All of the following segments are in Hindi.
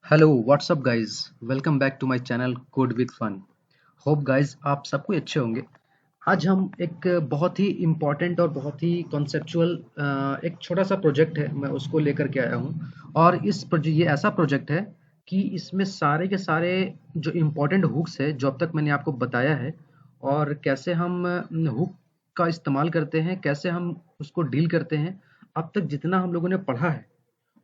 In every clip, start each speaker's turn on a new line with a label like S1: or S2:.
S1: Hello what's up guys. Welcome back to my channel code with fun. Hope guys आप सब कोई अच्छे होंगे। आज हम एक बहुत ही इम्पोर्टेंट और बहुत ही कॉन्सेप्चुअल एक छोटा सा प्रोजेक्ट है, मैं उसको लेकर के आया हूँ। और ये ऐसा प्रोजेक्ट है कि इसमें सारे के सारे जो इम्पोर्टेंट हुक्स है जो अब तक मैंने आपको बताया है, और कैसे हम हुक का इस्तेमाल करते हैं, कैसे हम उसको डील करते हैं, अब तक जितना हम लोगों ने पढ़ा है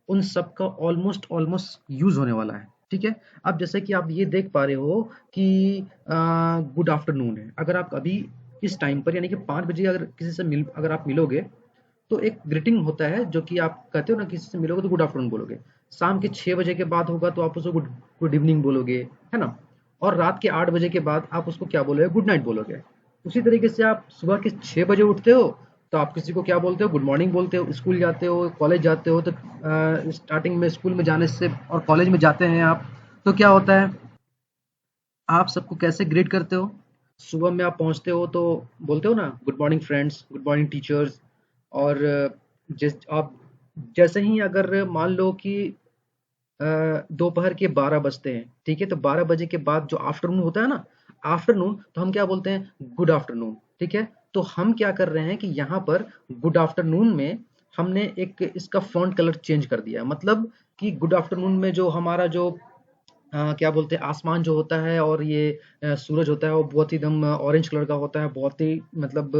S1: उन सब का ऑलमोस्ट ऑलमोस्ट यूज होने वाला है। ठीक है। अब जैसे कि आप ये देख पा रहे हो कि गुड आफ्टरनून है। अगर आप अभी इस टाइम पर यानी कि 5 बजे अगर किसी से अगर आप मिलोगे तो एक ग्रीटिंग होता है जो कि आप कहते हो ना, किसी से मिलोगे तो गुड आफ्टरनून बोलोगे। शाम के 6 बजे के बाद होगा तो आप उसको गुड गुड इवनिंग बोलोगे, है ना। और रात के 8 बजे के बाद आप उसको क्या बोलोगे? गुड नाइट बोलोगे। उसी तरीके से आप सुबह के 6 बजे उठते हो तो आप किसी को क्या बोलते हो? गुड मॉर्निंग बोलते हो। स्कूल जाते हो, कॉलेज जाते हो तो स्टार्टिंग में स्कूल में जाने से और कॉलेज में जाते हैं आप, तो क्या होता है? आप सबको कैसे ग्रीट करते हो? सुबह में आप पहुंचते हो तो बोलते हो ना, good morning friends, good morning teachers. और जिस आप जैसे ही अगर मान लो कि दोपहर के 12 बजते हैं, ठीक है, तो 12 बजे के बाद जो आफ्टरनून होता है ना, आफ्टरनून तो हम क्या बोलते हैं? Good afternoon. ठीक है। तो हम क्या कर रहे हैं कि यहाँ पर गुड आफ्टरनून में हमने एक इसका फॉन्ट कलर चेंज कर दिया है। मतलब कि गुड आफ्टरनून में जो हमारा जो क्या बोलते हैं, आसमान जो होता है और ये सूरज होता है वो बहुत ही एकदम ऑरेंज कलर का होता है, बहुत ही मतलब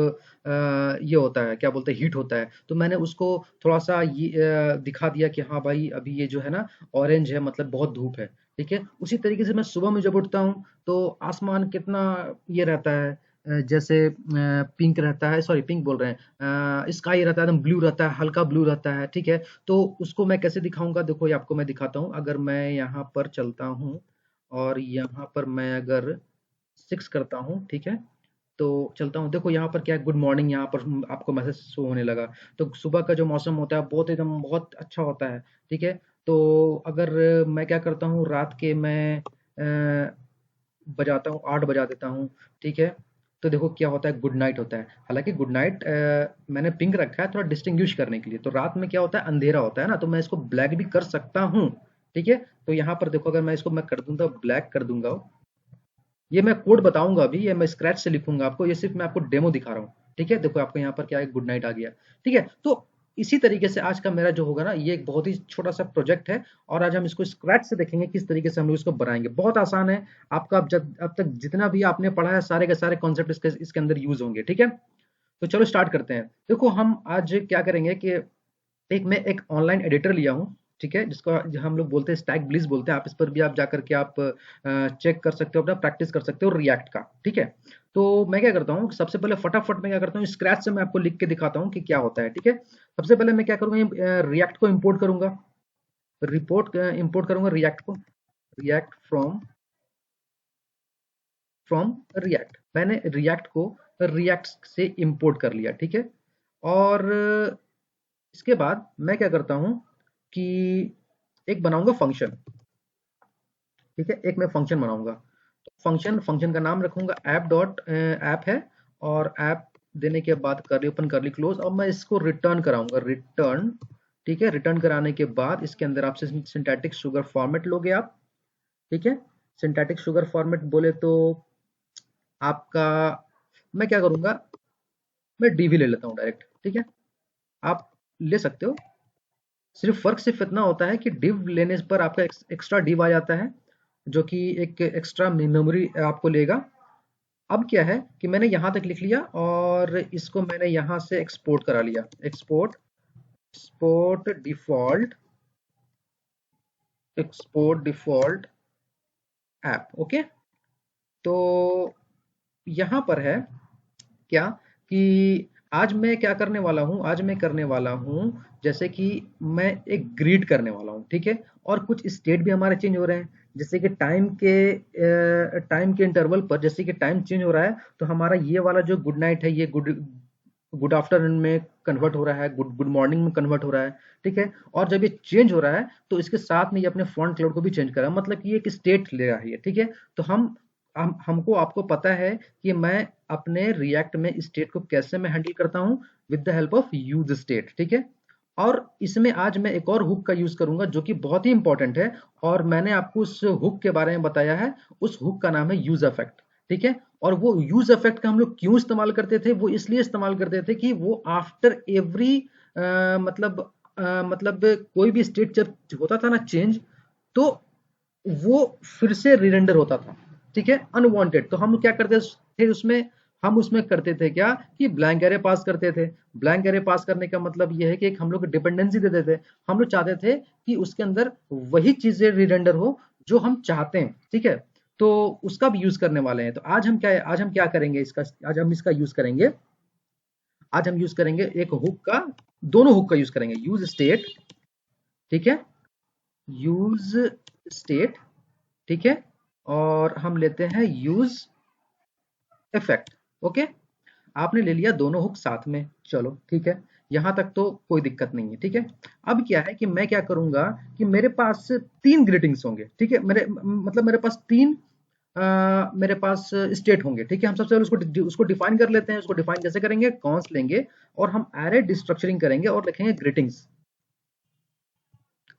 S1: ये होता है, क्या बोलते हैं, हीट होता है। तो मैंने उसको थोड़ा सा ये दिखा दिया कि हाँ भाई अभी ये जो है ना ऑरेंज है, मतलब बहुत धूप है। ठीक है। उसी तरीके से मैं सुबह में जब उठता हूँ तो आसमान कितना ये रहता है, जैसे पिंक रहता है, सॉरी पिंक बोल रहे हैं, स्काई रहता है, एकदम ब्लू रहता है, हल्का ब्लू रहता है। ठीक है। तो उसको मैं कैसे दिखाऊंगा? देखो ये आपको मैं दिखाता हूँ। अगर मैं यहाँ पर चलता हूँ और यहाँ पर मैं अगर 6 करता हूँ, ठीक है, तो चलता हूँ, देखो यहाँ पर क्या है, गुड मॉर्निंग, यहाँ पर आपको मैसेज शो होने लगा। तो सुबह का जो मौसम होता है बहुत एकदम बहुत अच्छा होता है। ठीक है। तो अगर मैं क्या करता हूँ, रात के मैं बजाता हूँ, 8 बजा देता हूँ। ठीक है। तो देखो क्या होता है, गुड नाइट होता है। हालांकि गुड नाइट मैंने पिंक रखा है थोड़ा डिस्टिंग्विश करने के लिए। तो रात में क्या होता है, अंधेरा होता है ना, तो मैं इसको ब्लैक भी कर सकता हूँ। ठीक है। तो यहाँ पर देखो, अगर मैं इसको मैं कर दूंगा, ब्लैक कर दूंगा, ये मैं कोड बताऊंगा अभी, ये मैं स्क्रैच से लिखूंगा आपको, ये सिर्फ मैं आपको डेमो दिखा रहा हूँ। ठीक है। देखो आपको यहाँ पर क्या है, गुड नाइट आ गया। ठीक है। तो इसी तरीके से आज का मेरा जो होगा ना, ये एक बहुत ही छोटा सा प्रोजेक्ट है। और आज हम इसको स्क्रैच से देखेंगे किस तरीके से हम लोग इसको बनाएंगे। बहुत आसान है। आपका अब तक जितना भी आपने पढ़ा है सारे के सारे कॉन्सेप्ट इसके अंदर यूज होंगे। ठीक है। तो चलो स्टार्ट करते हैं। देखो हम आज क्या करेंगे कि मैं एक ऑनलाइन एडिटर लिया हूँ। ठीक है। जिसको हम लोग बोलते हैं स्टैक ब्लिस बोलते हैं। आप इस पर भी आप जाकर के आप चेक कर सकते हो, अपना प्रैक्टिस कर सकते हो रिएक्ट का। ठीक है। तो मैं क्या करता हूँ, सबसे पहले फटाफट मैं क्या करता हूँ, स्क्रैच से मैं आपको लिख के दिखाता हूँ कि क्या होता है। ठीक है। सबसे पहले मैं क्या करूँगा, रिएक्ट को इम्पोर्ट करूंगा, रिपोर्ट इम्पोर्ट करूंगा रिएक्ट को, रिएक्ट फ्रॉम रिएक्ट। मैंने रिएक्ट को रिएक्ट से इम्पोर्ट कर लिया। ठीक है। और इसके बाद मैं क्या करता हूँ कि एक बनाऊंगा फंक्शन। ठीक है। एक मैं फंक्शन बनाऊंगा। तो फंक्शन का नाम रखूंगा ऐप डॉट ऐप है। और ऐप देने के बाद करली ओपन करली क्लोज, और मैं इसको रिटर्न कराऊंगा, रिटर्न। ठीक है। रिटर्न कराने के बाद इसके अंदर आपसे सिंटैटिक शुगर फॉर्मेट लोगे आप। ठीक है। सिंटैटिक शुगर फॉर्मेट बोले तो आपका, मैं क्या करूंगा, मैं डीवी ले लेता हूँ डायरेक्ट। ठीक है। आप ले सकते हो। सिर्फ इतना होता है कि डिव लेने पर आपका एक्स्ट्रा डिव आ जाता है, जो कि एक एक्स्ट्रा मेमोरी आपको लेगा। अब क्या है कि मैंने यहाँ तक लिख लिया और इसको मैंने यहाँ से एक्सपोर्ट करा लिया। Export default, export default app. Okay. तो यहाँ पर है क्या कि आज मैं क्या करने वाला हूँ, आज मैं करने वाला हूँ जैसे कि मैं एक ग्रीड करने वाला हूँ। ठीक है। और कुछ स्टेट भी हमारे चेंज हो रहे हैं, जैसे कि टाइम के इंटरवल पर, जैसे कि टाइम चेंज हो रहा है तो हमारा ये वाला जो गुड नाइट है ये गुड गुड आफ्टरनून में कन्वर्ट हो रहा है, गुड गुड मॉर्निंग में कन्वर्ट हो रहा है। ठीक है। और जब ये चेंज हो रहा है तो इसके साथ में ये अपने फॉन्ट कलर को भी चेंज कर रहा है, मतलब कि ये एक स्टेट ले रहा है ये। ठीक है। तो हमको आपको पता है कि मैं अपने रिएक्ट में स्टेट को कैसे मैं हैंडल करता हूँ, with the help of use state. ठीक है। और इसमें आज मैं एक और हुक का यूज करूंगा जो कि बहुत ही इंपॉर्टेंट है, और मैंने आपको उस हुक के बारे में बताया है। उस हुक का नाम है यूज इफेक्ट, ठीक है। और वो यूज इफेक्ट का हम लोग क्यों इस्तेमाल करते थे, वो इसलिए इस्तेमाल करते थे कि वो आफ्टर एवरी मतलब मतलब कोई भी स्टेट जब होता था ना चेंज, तो वो फिर से रिरेंडर होता था, ठीक है, अनवांटेड। तो हम क्या करते थे उसमें, हम उसमें करते थे क्या कि ब्लैंक एरे पास करते थे। ब्लैंक एरे पास करने का मतलब ये है कि एक हम लोग डिपेंडेंसी देते थे। हम लोग चाहते थे कि उसके अंदर वही चीजें रिरेंडर हो जो हम चाहते हैं, ठीक है। तो उसका भी यूज करने वाले हैं। तो आज हम क्या करेंगे इसका, आज हम इसका यूज करेंगे। आज हम यूज करेंगे एक हुक का, दोनों हुक का यूज करेंगे, यूज स्टेट, ठीक है, यूज स्टेट, ठीक है, और हम लेते हैं यूज इफेक्ट। ओके, आपने ले लिया दोनों हुक साथ में, चलो ठीक है, यहां तक तो कोई दिक्कत नहीं है, ठीक है। अब क्या है कि मैं क्या करूंगा कि मेरे पास तीन ग्रीटिंग्स होंगे, ठीक है, मतलब मेरे पास तीन मेरे पास स्टेट होंगे, ठीक है। हम सबसे पहले उसको डिफाइन कर लेते हैं। उसको डिफाइन कैसे करेंगे, कॉन्स्ट लेंगे और हम एरे डिस्ट्रक्चरिंग करेंगे और लिखेंगे ग्रीटिंग्स,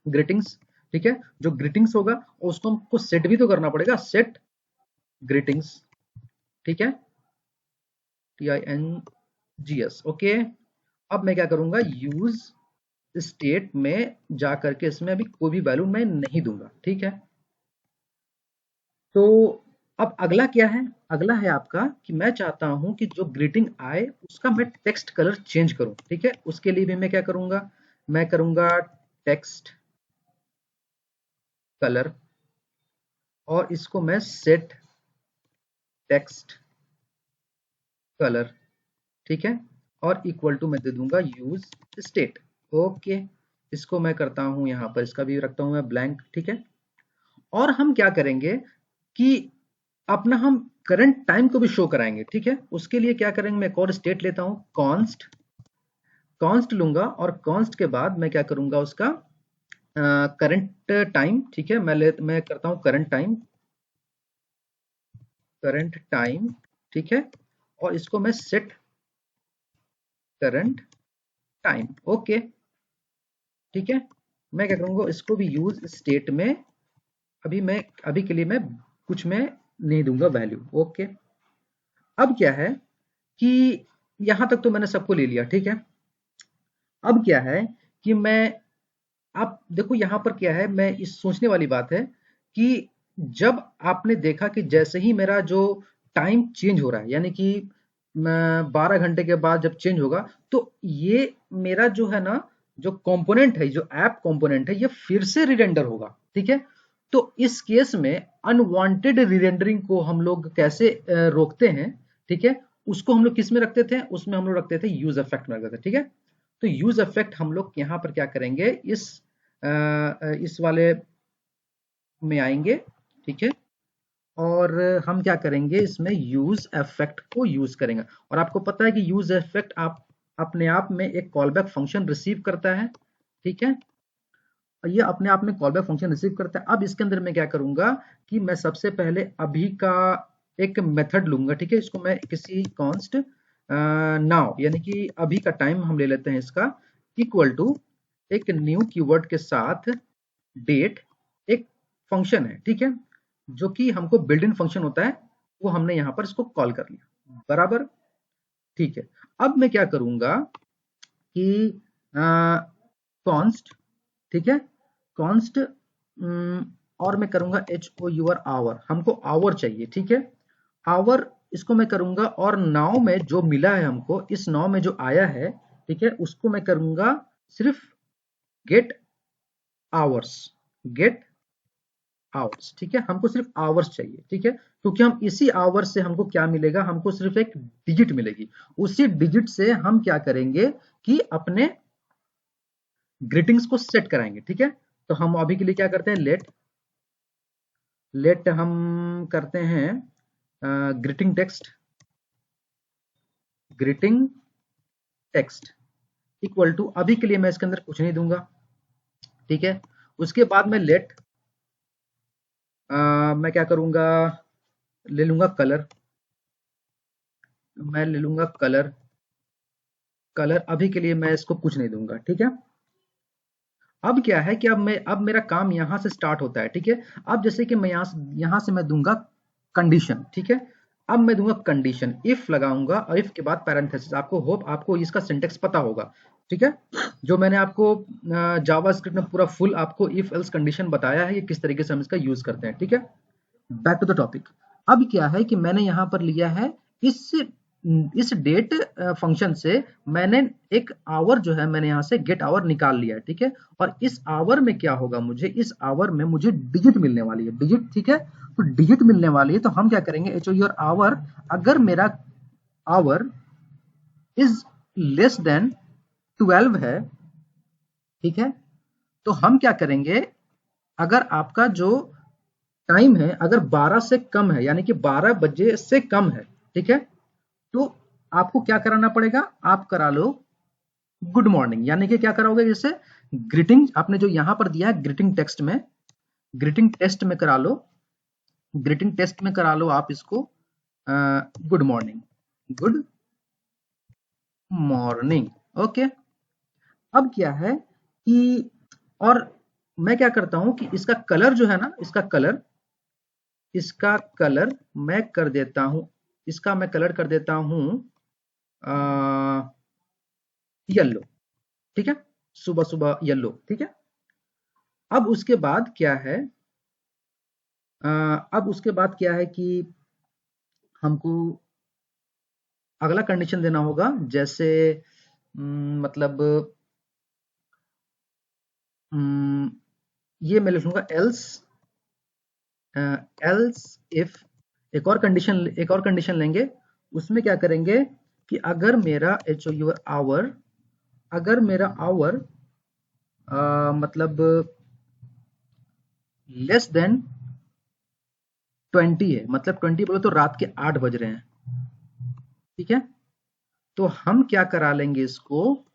S1: ग्रीटिंग्स, ठीक है। जो ग्रीटिंग्स होगा उसको हमको सेट भी तो करना पड़ेगा, सेट ग्रीटिंग्स, ठीक है, TINGS, ओके। अब मैं क्या करूंगा, यूज स्टेट में जा करके इसमें अभी कोई भी वैल्यू मैं नहीं दूंगा, ठीक है। तो अब अगला क्या है, अगला है आपका कि मैं चाहता हूं कि जो ग्रीटिंग आए उसका मैं टेक्स्ट कलर चेंज करूं, ठीक है। उसके लिए भी मैं क्या करूंगा, मैं करूंगा टेक्स्ट कलर, और इसको मैं सेट टेक्स्ट कलर, ठीक है, और इक्वल टू मैं दे दूंगा यूज स्टेट, ओके। इसको मैं करता हूं यहां पर, इसका भी रखता हूं मैं ब्लैंक, ठीक है। और हम क्या करेंगे कि अपना हम करंट टाइम को भी शो कराएंगे, ठीक है। उसके लिए क्या करेंगे, मैं एक और स्टेट लेता हूं, कॉन्स्ट, कॉन्स्ट लूंगा, और कॉन्स्ट के बाद मैं क्या करूंगा उसका करंट टाइम, ठीक है। मैं करता हूं करंट टाइम, करंट टाइम, ठीक है, और इसको मैं सेट करंट टाइम, ओके, ठीक है। मैं क्या करूंगा, इसको भी यूज स्टेट में, अभी के लिए मैं कुछ में नहीं दूंगा वैल्यू, ओके। अब क्या है कि यहां तक तो मैंने सबको ले लिया, ठीक है। अब क्या है कि मैं, आप देखो यहां पर क्या है, मैं इस सोचने वाली बात है कि जब आपने देखा कि जैसे ही मेरा जो टाइम चेंज हो रहा है, यानी कि 12 घंटे के बाद जब चेंज होगा, तो ये मेरा जो है ना, जो कंपोनेंट है, जो ऐप कंपोनेंट है, ये फिर से रिरेंडर होगा, ठीक है। तो इस केस में अनवांटेड रिरेंडरिंग को हम लोग कैसे रोकते हैं, ठीक है। उसको हम लोग किस में रखते थे, उसमें हम लोग रखते थे यूज इफेक्ट में रखते थे, ठीक है। तो यूज इफेक्ट हम लोग यहाँ पर क्या करेंगे, इस वाले में आएंगे, ठीक है। और हम क्या करेंगे, इसमें यूज इफेक्ट को यूज करेंगे। और आपको पता है कि यूज इफेक्ट आप अपने आप में एक कॉलबैक फंक्शन रिसीव करता है, ठीक है। ये अपने आप में कॉलबैक फंक्शन रिसीव करता है। अब इसके अंदर मैं क्या करूंगा कि मैं सबसे पहले अभी का एक मेथड लूंगा, ठीक है। इसको मैं किसी कॉन्स्ट नाउ, यानी कि अभी का टाइम हम ले लेते हैं इसका, इक्वल टू एक न्यू कीवर्ड के साथ डेट, एक फंक्शन है, ठीक है, जो कि हमको बिल्ट इन फंक्शन होता है, वो हमने यहाँ पर इसको कॉल कर लिया, बराबर, ठीक है। अब मैं क्या करूंगा कि कॉन्स्ट, ठीक है, कॉन्स्ट, और मैं करूंगा HOUR आवर, हमको आवर चाहिए, ठीक है, आवर। इसको मैं करूंगा, और नाउ में जो मिला है हमको, इस नाउ में जो आया है, ठीक है, उसको मैं करूंगा सिर्फ गेट आवर्स, गेट आवर्स, ठीक है। हमको सिर्फ आवर्स चाहिए, ठीक है, क्योंकि हम इसी आवर्स से हमको क्या मिलेगा, हमको सिर्फ एक डिजिट मिलेगी। उसी डिजिट से हम क्या करेंगे कि अपने ग्रीटिंग्स को सेट कराएंगे, ठीक है। तो हम अभी के लिए क्या करते हैं, लेट लेट हम करते हैं greeting text, greeting text equal to, अभी के लिए मैं इसके अंदर कुछ नहीं दूंगा, ठीक है। उसके बाद में लेट मैं क्या करूंगा, ले लूंगा कलर, मैं ले लूंगा कलर, कलर अभी के लिए मैं इसको कुछ नहीं दूंगा, ठीक है। अब क्या है कि अब मेरा काम यहां से स्टार्ट होता है, ठीक है। अब जैसे कि मैं यहां से मैं दूंगा कंडीशन, ठीक है। अब मैं दूंगा कंडीशन, इफ लगाऊंगा और इफ के बाद पैरेंथेसिस। आपको होप आपको इसका सिंटेक्स पता होगा, ठीक है। जो मैंने आपको जावास्क्रिप्ट में पूरा फुल आपको इफ एल्स कंडीशन बताया है, ये किस तरीके से हम इसका यूज करते हैं, ठीक है। Back to the topic. अब क्या है कि मैंने यहां पर लिया है इस इस डेट फंक्शन से मैंने एक आवर जो है मैंने यहां से गेट आवर निकाल लिया है, ठीक है। और इस आवर में क्या होगा, मुझे इस आवर में मुझे डिजिट मिलने वाली है, डिजिट, ठीक है। तो डिजिट मिलने वाली है, तो हम क्या करेंगे, एच ओ योर आवर, अगर मेरा आवर इज लेस देन 12 है, ठीक है, तो हम क्या करेंगे, अगर आपका जो टाइम है अगर 12 से कम है, यानी कि 12 बजे से कम है, ठीक है, तो आपको क्या कराना पड़ेगा, आप करा लो गुड मॉर्निंग। यानी कि क्या कराओगे, जैसे ग्रीटिंग आपने जो यहां पर दिया है ग्रीटिंग टेक्स्ट में, ग्रीटिंग टेस्ट में करा लो, ग्रीटिंग टेस्ट में करा लो आप इसको good morning, good morning, okay. अब क्या है कि, और मैं क्या करता हूं कि इसका कलर जो है ना, इसका कलर मैं कर देता हूं, इसका मैं कलर कर देता हूं येलो, ठीक है, सुबह सुबह येलो, ठीक है। अब उसके बाद क्या है, अब उसके बाद क्या है कि हमको अगला कंडीशन देना होगा, जैसे मतलब ये मैं लिखूंगा एल्स, एल्स इफ, एक और कंडीशन लेंगे, उसमें क्या करेंगे कि अगर मेरा एच ओ यूर आवर, अगर मेरा आवर मतलब लेस देन 20 है, मतलब 20 बोले तो रात के 8 बज रहे हैं, ठीक है। तो हम क्या करा लेंगे इसको,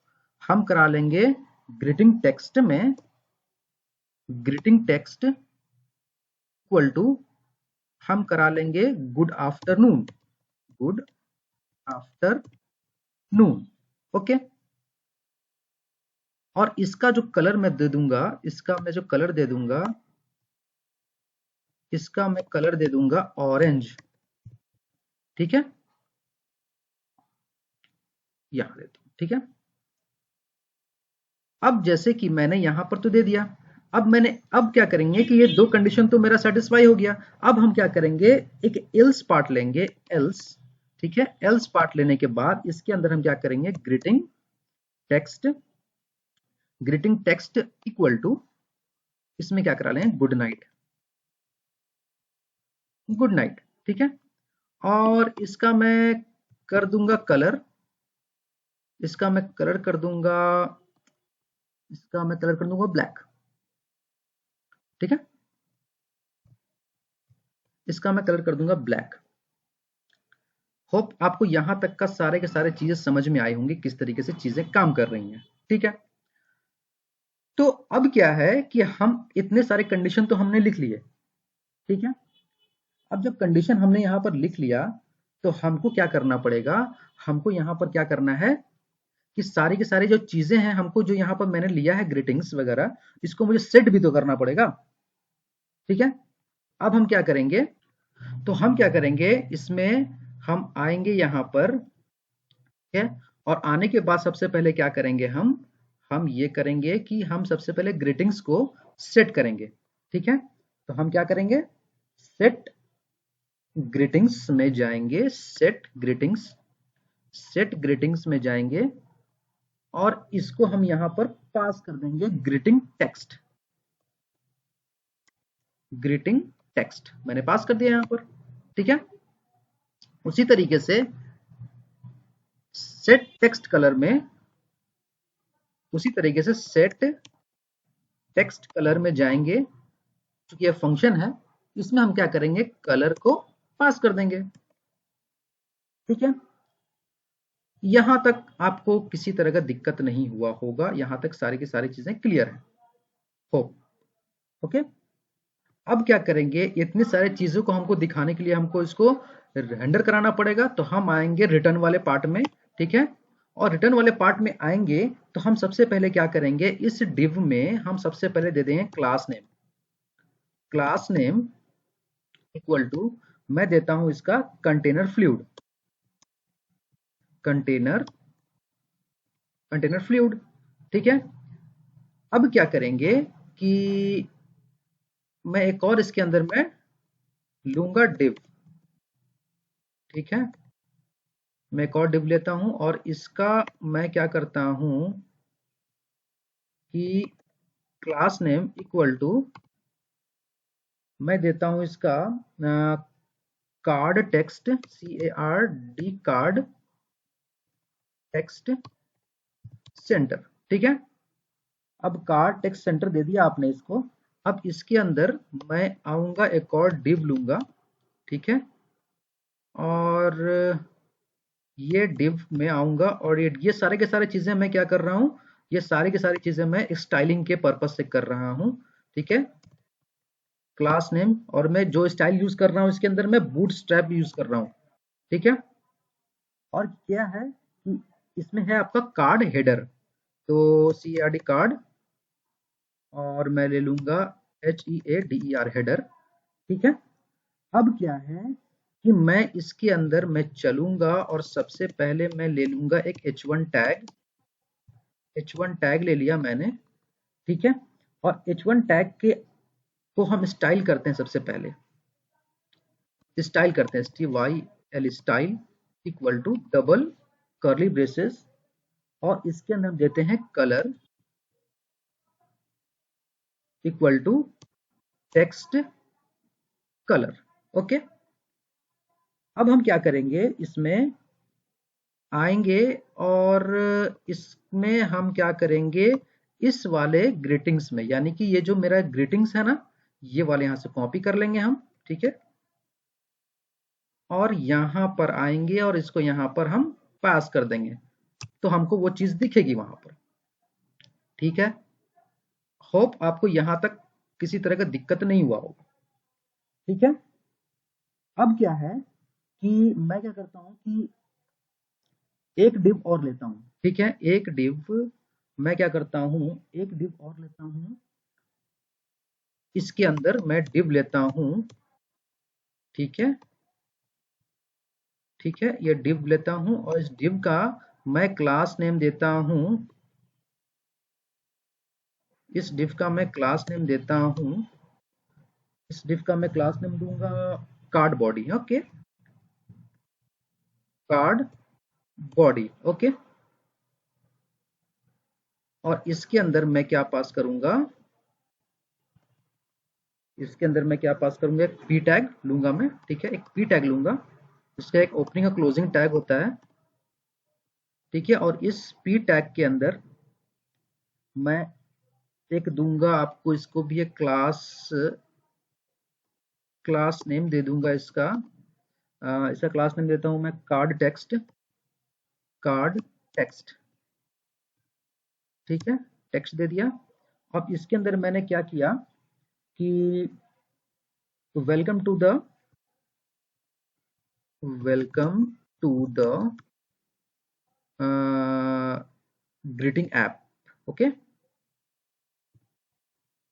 S1: हम करा लेंगे ग्रीटिंग टेक्स्ट में, ग्रीटिंग टेक्स्ट इक्वल टू, हम करा लेंगे good afternoon, good afternoon, okay. और इसका जो कलर मैं दे दूंगा, इसका मैं जो कलर दे दूंगा, इसका मैं कलर दे दूंगा ऑरेंज, ठीक है, यहां दे दो, ठीक है। अब जैसे कि मैंने यहां पर तो दे दिया, अब क्या करेंगे कि ये दो कंडीशन तो मेरा सेटिस्फाई हो गया। अब हम क्या करेंगे, एक एल्स पार्ट लेंगे, एल्स, ठीक है। एल्स पार्ट लेने के बाद इसके अंदर हम क्या करेंगे, greeting text, greeting text equal to, इसमें क्या करा लें, गुड नाइट, गुड नाइट, ठीक है। और इसका मैं कर दूंगा कलर, इसका मैं कलर कर दूंगा, इसका मैं कलर कर दूंगा ब्लैक, ठीक है। इसका मैं कलर कर दूंगा ब्लैक। होप आपको यहां तक का सारे के सारे चीजें समझ में आई होंगी, किस तरीके से चीजें काम कर रही हैं, ठीक है। तो अब क्या है कि हम इतने सारे कंडीशन तो हमने लिख लिए, ठीक है। अब जब कंडीशन हमने यहां पर लिख लिया, तो हमको क्या करना पड़ेगा, हमको यहां पर क्या करना है कि सारी की सारी जो चीजें हैं, हमको जो यहां पर मैंने लिया है ग्रीटिंग्स वगैरह, इसको मुझे सेट भी तो करना पड़ेगा, ठीक है। अब हम क्या करेंगे, तो हम क्या करेंगे, इसमें हम आएंगे यहां पर, ठीक है। और आने के बाद सबसे पहले क्या करेंगे, हम ये करेंगे कि हम सबसे पहले ग्रीटिंग्स को सेट करेंगे, ठीक है। तो हम क्या करेंगे, सेट ग्रीटिंग्स में जाएंगे, सेट ग्रीटिंग्स में जाएंगे, और इसको हम यहां पर पास कर देंगे ग्रीटिंग टेक्स्ट, ग्रीटिंग टेक्स्ट मैंने पास कर दिया यहां पर, ठीक है। उसी तरीके से सेट टेक्स्ट कलर में, उसी तरीके से सेट टेक्स्ट कलर में जाएंगे, क्योंकि ये फंक्शन है, इसमें हम क्या करेंगे, कलर को पास कर देंगे, ठीक है। यहां तक आपको किसी तरह का दिक्कत नहीं हुआ होगा, यहां तक सारी की सारी चीजें क्लियर है, होप, ओके। अब क्या करेंगे, इतनी सारी चीजों को हमको दिखाने के लिए हमको इसको रेंडर कराना पड़ेगा, तो हम आएंगे रिटर्न वाले पार्ट में, ठीक है। और रिटर्न वाले पार्ट में आएंगे तो हम सबसे पहले क्या करेंगे, इस डिव में हम सबसे पहले दे देंगे class name. Class name equal to, मैं देता हूं इसका container fluid, container container fluid. ठीक है। अब क्या करेंगे कि मैं एक और इसके अंदर मैं लूंगा डिव। ठीक है, मैं एक और डिव लेता हूं और इसका मैं क्या करता हूं कि क्लास नेम इक्वल टू, मैं देता हूं इसका card text, CARD card text centre. ठीक है, अब कार्ड टेक्स्ट सेंटर दे दिया आपने इसको। अब इसके अंदर मैं आऊंगा, एक और डिव लूंगा। ठीक है, और ये डिव में आऊंगा और ये सारे के सारे चीजें मैं क्या कर रहा हूं, ये सारी की सारी चीजें मैं स्टाइलिंग के पर्पज से कर रहा हूं। ठीक है, क्लास नेम, और मैं जो स्टाइल यूज कर रहा हूं इसके अंदर मैं बूट स्ट्रैप यूज कर रहा हूं। ठीक है, और क्या है कि इसमें है आपका कार्ड हेडर, तो CARD कार्ड, और मैं ले लूंगा HEADER हेडर। ठीक है, अब क्या है कि मैं इसके अंदर मैं चलूंगा और सबसे पहले मैं ले लूंगा एक H1 टैग। H1 टैग ले लिया मैंने। ठीक है, और H1 टैग के को हम स्टाइल करते हैं, सबसे पहले स्टाइल करते हैं STYL style equal to double curly braces, और इसके अंदर हम देते हैं colour equal to text colour. Okay, अब हम क्या करेंगे, इसमें आएंगे और इसमें हम क्या करेंगे, इस वाले ग्रीटिंग्स में, यानी कि ये जो मेरा ग्रीटिंग्स है ना, ये वाले यहां से कॉपी कर लेंगे हम। ठीक है, और यहां पर आएंगे और इसको यहां पर हम पास कर देंगे, तो हमको वो चीज दिखेगी वहां पर। ठीक है, होप आपको यहां तक किसी तरह का दिक्कत नहीं हुआ होगा। ठीक है, अब क्या है कि मैं क्या करता हूं कि एक डिव और लेता हूं। ठीक है, एक डिव मैं क्या करता हूं, एक डिव और लेता हूं, इसके अंदर मैं डिव लेता हूं। ठीक है, ठीक है, ये डिव लेता हूं और इस डिव का मैं क्लास नेम देता हूं, इस डिव का मैं क्लास नेम देता हूं, इस डिव का मैं क्लास नेम दूंगा card body. Okay, card body. Okay, और इसके अंदर मैं क्या पास करूंगा, इसके अंदर मैं क्या पास करूंगा, एक पी टैग लूंगा मैं। ठीक है, एक पी टैग लूंगा, इसका एक ओपनिंग और क्लोजिंग टैग होता है। ठीक है, और इस पी टैग के अंदर मैं एक दूंगा आपको, इसको भी एक क्लास क्लास नेम दे दूंगा इसका। इसका क्लास नेम देता हूं मैं कार्ड टेक्स्ट, कार्ड टेक्स्ट। ठीक है, टेक्स्ट दे दिया। अब इसके अंदर मैंने क्या किया कि welcome to the, welcome to the greeting app. Okay,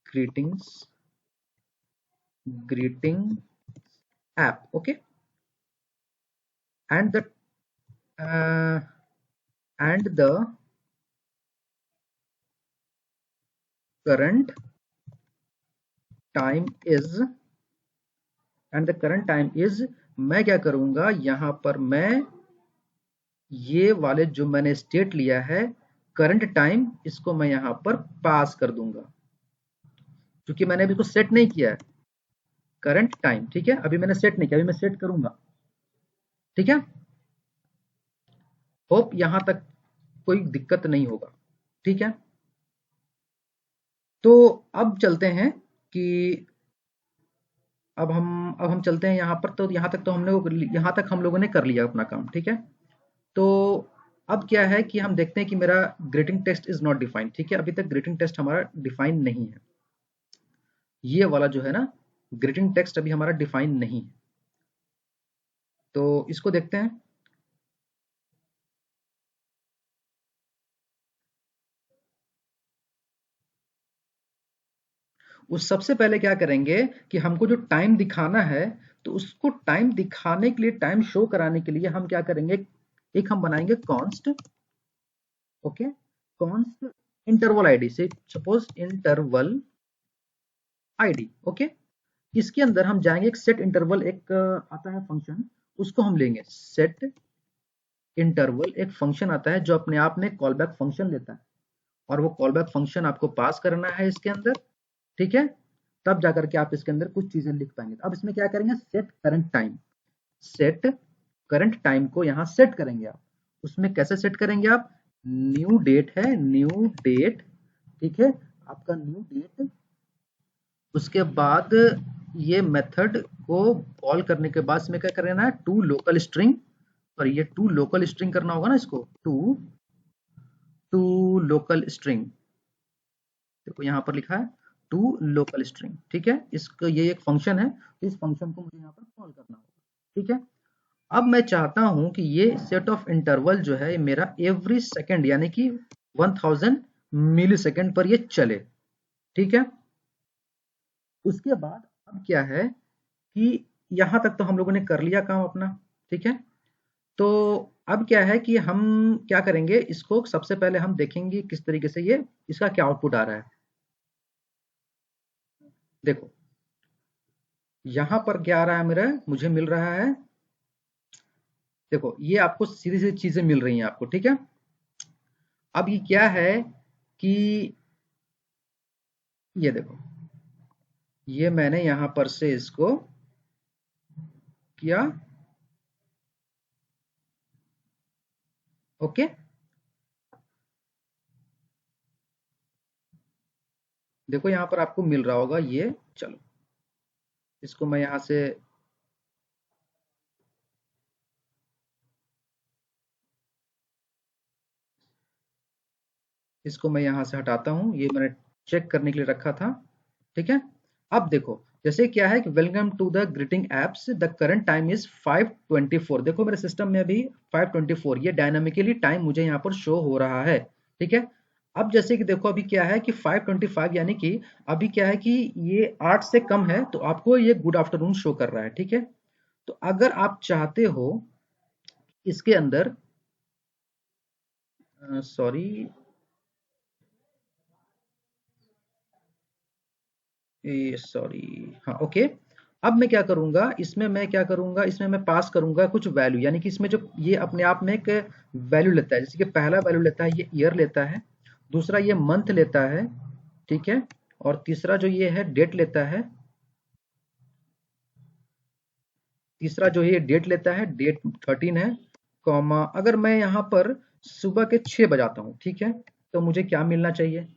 S1: greetings, greeting app. Okay, and the uh, and the current time is, and the current time is, मैं क्या करूंगा यहां पर, मैं ये वाले जो मैंने स्टेट लिया है करंट टाइम, इसको मैं यहां पर पास कर दूंगा, क्योंकि मैंने अभी कुछ सेट नहीं किया है करंट टाइम। ठीक है, अभी मैंने सेट नहीं किया, अभी मैं सेट करूंगा। ठीक है, होप यहां तक कोई दिक्कत नहीं होगा। ठीक है, तो अब चलते हैं कि अब हम चलते हैं यहाँ पर, तो यहाँ तक तो यहाँ तक हम लोगों ने कर लिया अपना काम। ठीक है, तो अब क्या है कि हम देखते हैं कि मेरा greeting text is not defined. ठीक है, अभी तक ग्रीटिंग टेक्स्ट हमारा डिफाइन नहीं है, ये वाला जो है ना ग्रीटिंग टेक्स्ट अभी हमारा डिफाइन नहीं है, तो इसको देखते हैं। उस सबसे पहले क्या करेंगे कि हमको जो टाइम दिखाना है, तो उसको टाइम दिखाने के लिए, टाइम शो कराने के लिए हम क्या करेंगे, एक हम बनाएंगे const, okay, const interval ID से, सपोज इंटरवल आईडी, ओके। इसके अंदर हम जाएंगे, एक सेट इंटरवल एक आता है फंक्शन, उसको हम लेंगे। सेट इंटरवल एक फंक्शन आता है जो अपने आप में कॉल बैक फंक्शन लेता है, और वो कॉल बैक फंक्शन आपको पास करना है इसके अंदर, ठीक है। तब जाकर के आप इसके अंदर कुछ चीजें लिख पाएंगे। अब इसमें क्या करेंगे, set current time, set current time को यहाँ सेट करेंगे आप। उसमें कैसे सेट करेंगे आप, न्यू डेट है, न्यू डेट, ठीक है, आपका न्यू डेट। उसके बाद ये मेथड को कॉल करने के बाद इसमें क्या करना है, टू लोकल स्ट्रिंग, और ये टू लोकल स्ट्रिंग करना होगा ना इसको, टू लोकल स्ट्रिंग, देखो यहाँ पर लिखा है टू लोकल स्ट्रिंग, ठीक है। इसको, ये एक फंक्शन है, इस फंक्शन को मुझे यहाँ पर कॉल करना होगा, ठीक है। अब मैं चाहता हूं कि ये सेट ऑफ इंटरवल जो है मेरा एवरी सेकेंड यानी कि 1000 मिली सेकेंड पर ये चले, ठीक है। उसके बाद अब क्या है कि यहां तक तो हम लोगों ने कर लिया काम अपना, ठीक है। तो अब क्या है कि हम क्या करेंगे, इसको सबसे पहले हम देखेंगे किस तरीके से ये, इसका क्या आउटपुट आ रहा है। देखो यहां पर क्या आ रहा है मेरा, मुझे मिल रहा है, देखो ये आपको सीधी सीधी चीजें मिल रही हैं आपको, ठीक है। अब ये क्या है कि ये देखो, ये मैंने यहां पर से इसको किया, ओके। देखो यहां पर आपको मिल रहा होगा ये, चलो इसको मैं यहां से, इसको मैं यहां से हटाता हूं, ये मैंने चेक करने के लिए रखा था, ठीक है। अब देखो जैसे क्या है कि welcome to the greeting apps, the current time is 5:24, देखो मेरे सिस्टम में अभी 5:24 ये डायनामिकली टाइम मुझे यहाँ पर शो हो रहा है, ठीक है। अब जैसे कि देखो अभी क्या है कि 5:25 यानी कि अभी क्या है कि ये 8 से कम है, तो आपको ये गुड आफ्टरनून शो कर रहा है, ठीक है। तो अगर आप चाहते हो इसके अंदर, सॉरी, सॉरी, हाँ ओके। अब मैं क्या करूंगा इसमें, मैं क्या करूंगा इसमें, मैं पास करूंगा कुछ वैल्यू, यानी कि इसमें जो ये अपने आप में एक वैल्यू लेता है, जैसे कि पहला वैल्यू लेता है ये ईयर लेता है, दूसरा ये मंथ लेता है, ठीक है, और तीसरा जो ये है डेट लेता है, तीसरा जो ये डेट लेता है, डेट 13 है, कॉमा अगर मैं यहाँ पर सुबह के 6 बजाता हूँ, ठीक है, तो मुझे क्या मिलना चाहिए,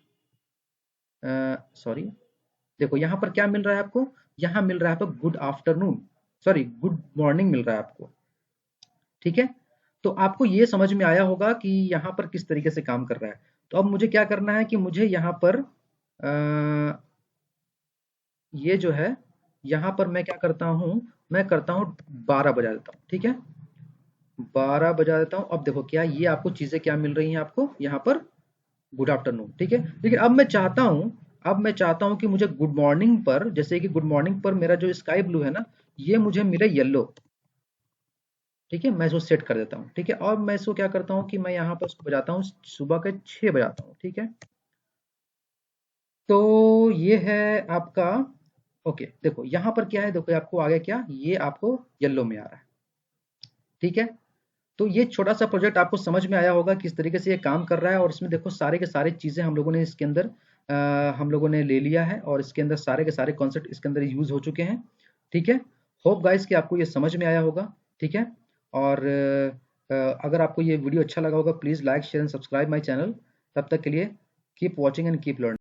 S1: सॉरी, देखो यहाँ पर क्या मिल रहा है आपको, यहाँ मिल रहा है आपको good afternoon, sorry good morning मिल रहा है आपको, ठीक है। तो आपको ये समझ में आया होगा कि यहाँ पर किस तरीके से काम कर रहा है। तो अब मुझे क्या करना है कि मुझे यहाँ पर ये जो है, यहाँ पर मैं क्या करता हूँ, मैं करता हूँ 12 बजा देता हूँ, ठीक है, 12 बजा देता हूँ। अब देखो क्या ये आपको चीजें क्या मिल रही हैं आपको यहाँ पर, गुड आफ्टरनून, ठीक है। लेकिन अब मैं चाहता हूं, अब मैं चाहता हूं कि मुझे गुड मॉर्निंग पर, जैसे कि गुड मॉर्निंग पर मेरा जो स्काई ब्लू है ना, ये मुझे मिले येलो, ठीक है। मैं इसको सेट कर देता हूँ, ठीक है। और मैं इसको क्या करता हूँ कि मैं यहाँ पर उसको बजाता हूँ, सुबह के 6 बजाता हूँ, ठीक है। तो ये है आपका, ओके। देखो यहाँ पर क्या है, देखो आपको आ गया क्या, ये आपको येलो में आ रहा है, ठीक है। तो ये छोटा सा प्रोजेक्ट आपको समझ में आया होगा किस तरीके से ये काम कर रहा है, और इसमें देखो सारे के सारे चीजें हम लोगों ने इसके अंदर हम लोगों ने ले लिया है, और इसके अंदर सारे के सारे कॉन्सेप्ट इसके अंदर यूज हो चुके हैं, ठीक है। होप गाइस कि आपको ये समझ में आया होगा, ठीक है। और अगर आपको ये वीडियो अच्छा लगा होगा, please like share and subscribe my channel. तब तक के लिए keep watching and keep learning.